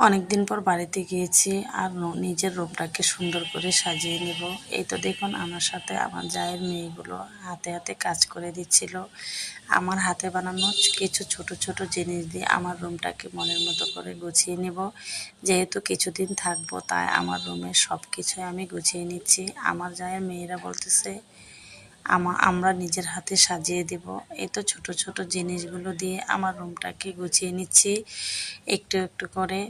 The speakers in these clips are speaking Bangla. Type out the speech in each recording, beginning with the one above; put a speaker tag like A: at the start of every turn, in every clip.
A: অনেকদিন পর বাড়িতে গিয়েছি আর নিজের রুমটাকে সুন্দর করে সাজিয়ে নেব। এই তো দেখুন আমার সাথে আমার জায়ের মেয়েগুলো হাতে হাতে কাজ করে দিচ্ছিল। আমার হাতে বানানো কিছু ছোট ছোট জিনিস দিয়ে আমার রুমটাকে মনের মতো করে গুছিয়ে নেব। যেহেতু কিছুদিন থাকবো তাই আমার রুমের সব কিছুই আমি গুছিয়ে নিচ্ছি। আমার জায়ের মেয়েরা বলতেছে আমরা নিজের হাতে সাজিয়ে দেব। এই তো ছোট ছোট জিনিসগুলো দিয়ে আমার রুমটাকে গুছিয়ে নিচ্ছি একটু একটু করে।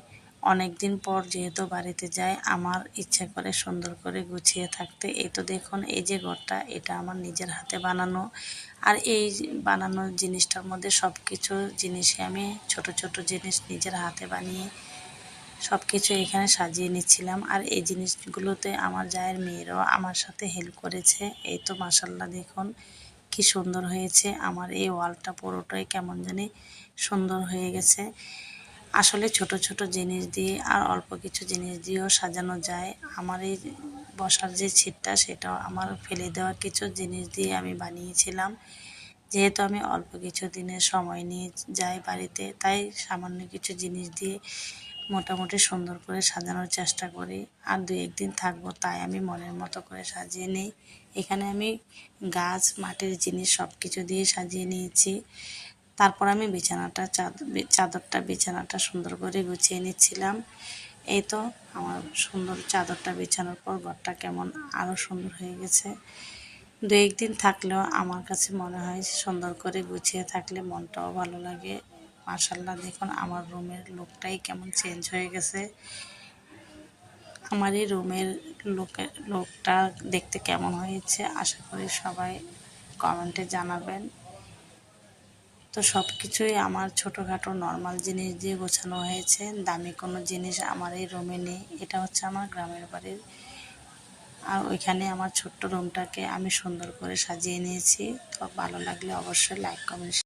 A: অনেক দিন পর যেহেতু বাড়িতে যাই আমার ইচ্ছা করে সুন্দর করে গুছিয়ে থাকতে। এই তো দেখুন এই যে ঘরটা এটা আমার নিজের হাতে বানানো। আর এই বানানো জিনিসটার মধ্যে সব কিছু জিনিসই আমি ছোট ছোট জিনিস নিজের হাতে বানিয়ে সব কিছু এখানে সাজিয়ে নিচ্ছিলাম। আর এই জিনিসগুলোতে আমার জায়ের মেয়েরাও আমার সাথে হেল্প করেছে। এই তো মাশাল্লাহ দেখুন কি সুন্দর হয়েছে। আমার এই ওয়ালটা পুরোটাই কেমন জানি সুন্দর হয়ে গেছে। আসলে ছোট ছোট জিনিস দিয়ে আর অল্প কিছু জিনিস দিয়েও সাজানো যায়। আমার এই বসার যে ছিটটা সেটাও আমার ফেলে দেওয়া কিছু জিনিস দিয়ে আমি বানিয়েছিলাম। যেহেতু আমি অল্প কিছু দিনের সময় নিয়ে যাই বাড়িতে তাই সামান্য কিছু জিনিস দিয়ে মোটামুটি সুন্দর করে সাজানোর চেষ্টা করি। আর ২-১ দিন থাকবো তাই আমি মনের মতো করে সাজিয়ে নিই। এখানে আমি গাছ মাটির জিনিস সব কিছু দিয়ে সাজিয়ে নিয়েছি। তারপর আমি চাদরটা বিছানাটা সুন্দর করে গুছিয়ে নিচ্ছিলাম। এই তো আমার সুন্দর চাদরটা বিছানোর পর ঘরটা কেমন আরও সুন্দর হয়ে গেছে। ২-১ দিন থাকলেও আমার কাছে মনে হয় সুন্দর করে গুছিয়ে থাকলে মনটাও ভালো লাগে। মাশাল্লাহ দেখুন আমার রুমের লুকটাই কেমন চেঞ্জ হয়ে গেছে। আমার এই রুমের লুকটা দেখতে কেমন হয়েছে আশা করি সবাই কমেন্টে জানাবেন। তো সব কিছুই আমার ছোটোখাটো নর্মাল জিনিস দিয়ে গোছানো হয়েছে। দামি কোনো জিনিস আমার এই রুমে নেই। এটা হচ্ছে আমার গ্রামের বাড়ির। আর ওইখানে আমার ছোট্ট রুমটাকে আমি সুন্দর করে সাজিয়ে নিয়েছি। তো ভালো লাগলে অবশ্যই লাইক কমেন্ট